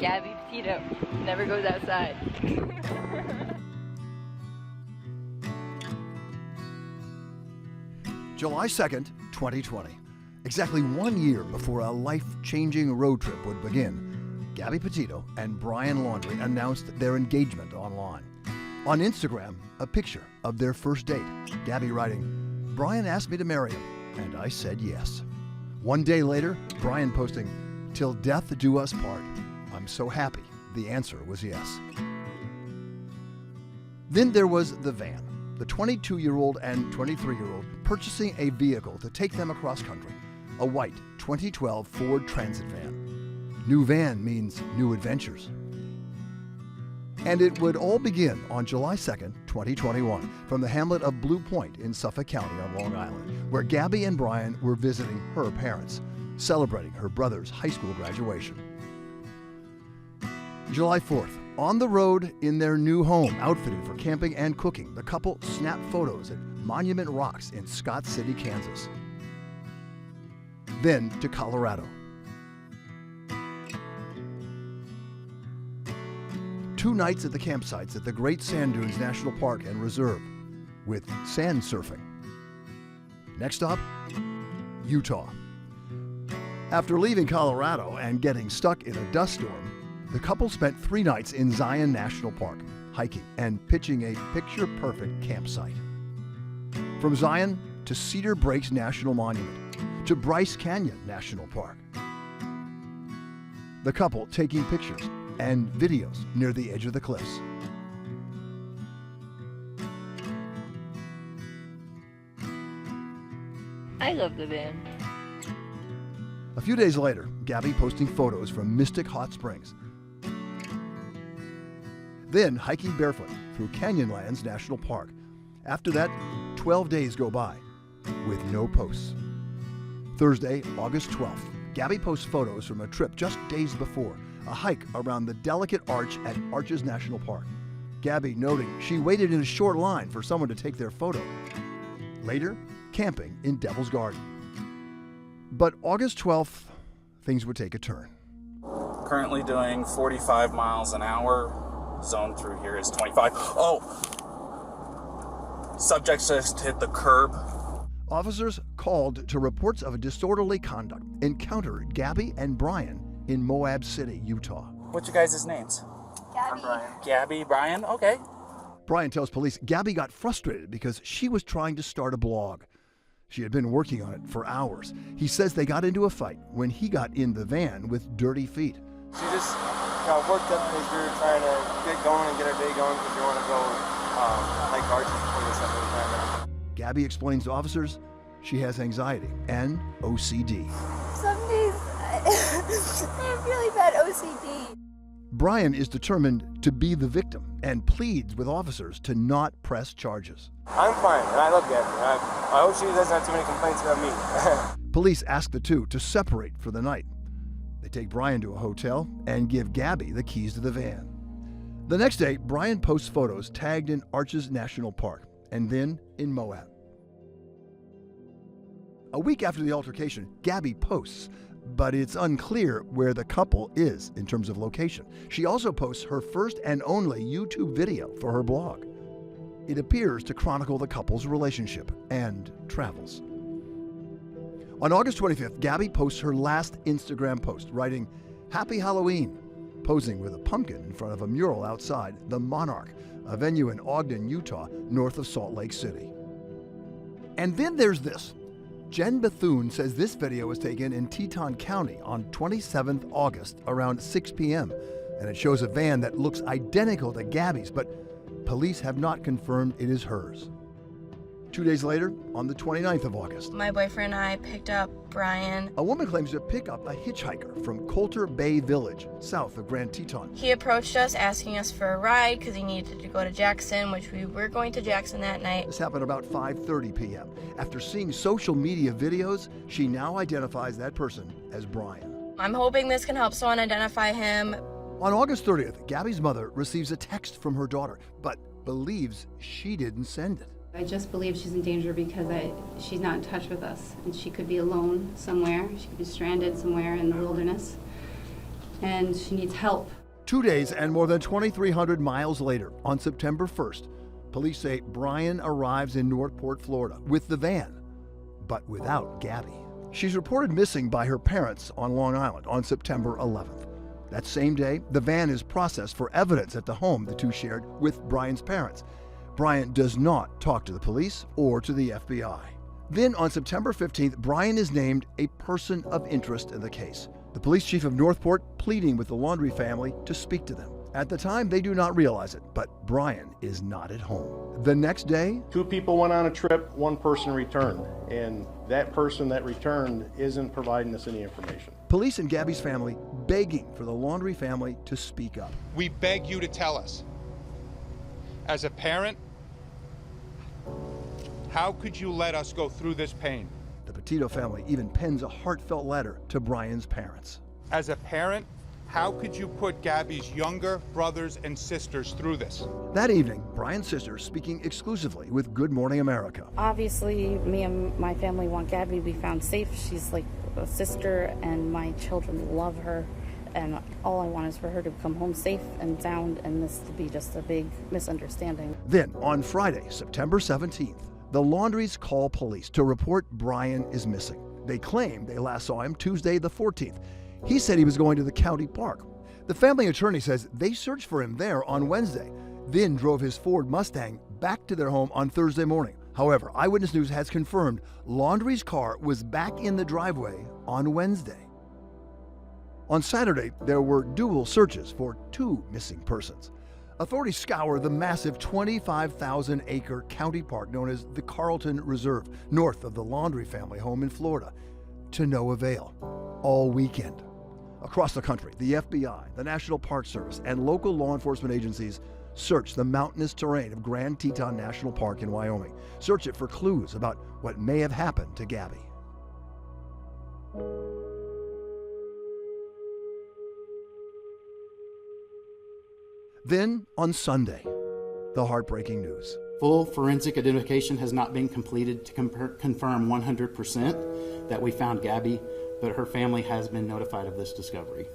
Gabby Petito never goes outside. July 2nd, 2020. Exactly 1 year before a life-changing road trip would begin, Gabby Petito and Brian Laundrie announced their engagement online. On Instagram, a picture of their first date. Gabby writing, "Brian asked me to marry him, and I said yes." 1 day later, Brian posting, "Till death do us part. I'm so happy." The answer was yes. Then there was the van. The 22-year-old and 23-year-old purchasing a vehicle to take them across country. A white 2012 Ford Transit van. New van means new adventures. And it would all begin on July 2nd, 2021, from the hamlet of Blue Point in Suffolk County on Long Island, where Gabby and Brian were visiting her parents, celebrating her brother's high school graduation. July 4th, on the road in their new home, outfitted for camping and cooking, the couple snapped photos at Monument Rocks in Scott City, Kansas. Then to Colorado. 2 nights at the campsites at the Great Sand Dunes National Park and Reserve, with sand surfing. Next stop, Utah. After leaving Colorado and getting stuck in a dust storm, the couple spent 3 nights in Zion National Park, hiking and pitching a picture-perfect campsite. From Zion to Cedar Breaks National Monument, to Bryce Canyon National Park. The couple taking pictures and videos near the edge of the cliffs. I love the van. A few days later, Gabby posting photos from Mystic Hot Springs. Then hiking barefoot through Canyonlands National Park. After that, 12 days go by with no posts. Thursday, August 12th, Gabby posts photos from a trip just days before, a hike around the delicate arch at Arches National Park. Gabby noting she waited in a short line for someone to take their photo. Later, camping in Devil's Garden. But August 12th, things would take a turn. Currently doing 45 miles an hour. Zone through here is 25. Oh! Subject just hit the curb. Officers called to reports of a disorderly conduct encountered Gabby and Brian in Moab City, Utah. What's your guys' names? Gabby. I'm Brian. Gabby, Brian, okay. Brian tells police Gabby got frustrated because she was trying to start a blog. She had been working on it for hours. He says they got into a fight when he got in the van with dirty feet. She just got worked up as we were trying to get going and get our day going because we want to go hike arches before the sun goes down. Gabby explains to officers she has anxiety and OCD. Some days I have really bad OCD. Brian is determined to be the victim and pleads with officers to not press charges. I'm fine, and I love Gabby. I hope she doesn't have too many complaints about me. Police ask the two to separate for the night. They take Brian to a hotel and give Gabby the keys to the van. The next day, Brian posts photos tagged in Arches National Park and then in Moab. A week after the altercation, Gabby posts, but it's unclear where the couple is in terms of location. She also posts her first and only YouTube video for her blog. It appears to chronicle the couple's relationship and travels. On August 25th, Gabby posts her last Instagram post, writing, "Happy Halloween," posing with a pumpkin in front of a mural outside the Monarch, a venue in Ogden, Utah, north of Salt Lake City. And then there's this. Jen Bethune says this video was taken in Teton County on 27th August around 6 p.m. And it shows a van that looks identical to Gabby's, but police have not confirmed it is hers. 2 days later, on the 29th of August, my boyfriend and I picked up Brian. A woman claims to pick up a hitchhiker from Coulter Bay Village, south of Grand Teton. He approached us asking us for a ride because he needed to go to Jackson, which we were going to Jackson that night. This happened about 5:30 p.m. After seeing social media videos, she now identifies that person as Brian. I'm hoping this can help someone identify him. On August 30th, Gabby's mother receives a text from her daughter, but believes she didn't send it. I just believe she's in danger because she's not in touch with us, and she could be alone somewhere. She could be stranded somewhere in the wilderness. and she needs help. 2 days and more than 2,300 miles later, on September 1st, police say Brian arrives in Northport, Florida, with the van, but without Gabby. She's reported missing by her parents on Long Island on September 11th. That same day, the van is processed for evidence at the home the two shared with Brian's parents. Brian does not talk to the police or to the FBI. Then on September 15th, Brian is named a person of interest in the case. The police chief of Northport pleading with the Laundrie family to speak to them. At the time, they do not realize it, but Brian is not at home. The next day, 2 people went on a trip, 1 person returned, and that person that returned isn't providing us any information. police and Gabby's family begging for the Laundrie family to speak up. We beg you to tell us. As a parent, how could you let us go through this pain? The Petito family even pens a heartfelt letter to Brian's parents. As a parent, how could you put Gabby's younger brothers and sisters through this? That evening, Brian's sister speaking exclusively with Good Morning America. Obviously, me and my family want Gabby to be found safe. She's like a sister, and my children love her. And all I want is for her to come home safe and sound, and this to be just a big misunderstanding. Then, on Friday, September 17th, the Laundries call police to report Brian is missing. They claim they last saw him Tuesday the 14th. He said he was going to the county park. The family attorney says they searched for him there on Wednesday, then drove his Ford Mustang back to their home on Thursday morning. However, Eyewitness News has confirmed Laundrie's car was back in the driveway on Wednesday. On Saturday, there were dual searches for 2 missing persons. Authorities scour the massive 25,000-acre county park known as the Carlton Reserve, north of the Laundrie family home in Florida, to no avail all weekend. Across the country, the FBI, the National Park Service, and local law enforcement agencies search the mountainous terrain of Grand Teton National Park in Wyoming. Search it for clues about what may have happened to Gabby. Then, on Sunday, the heartbreaking news. Full forensic identification has not been completed to confirm 100% that we found Gabby, but her family has been notified of this discovery.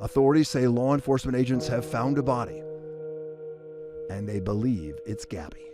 Authorities say law enforcement agents have found a body, and they believe it's Gabby.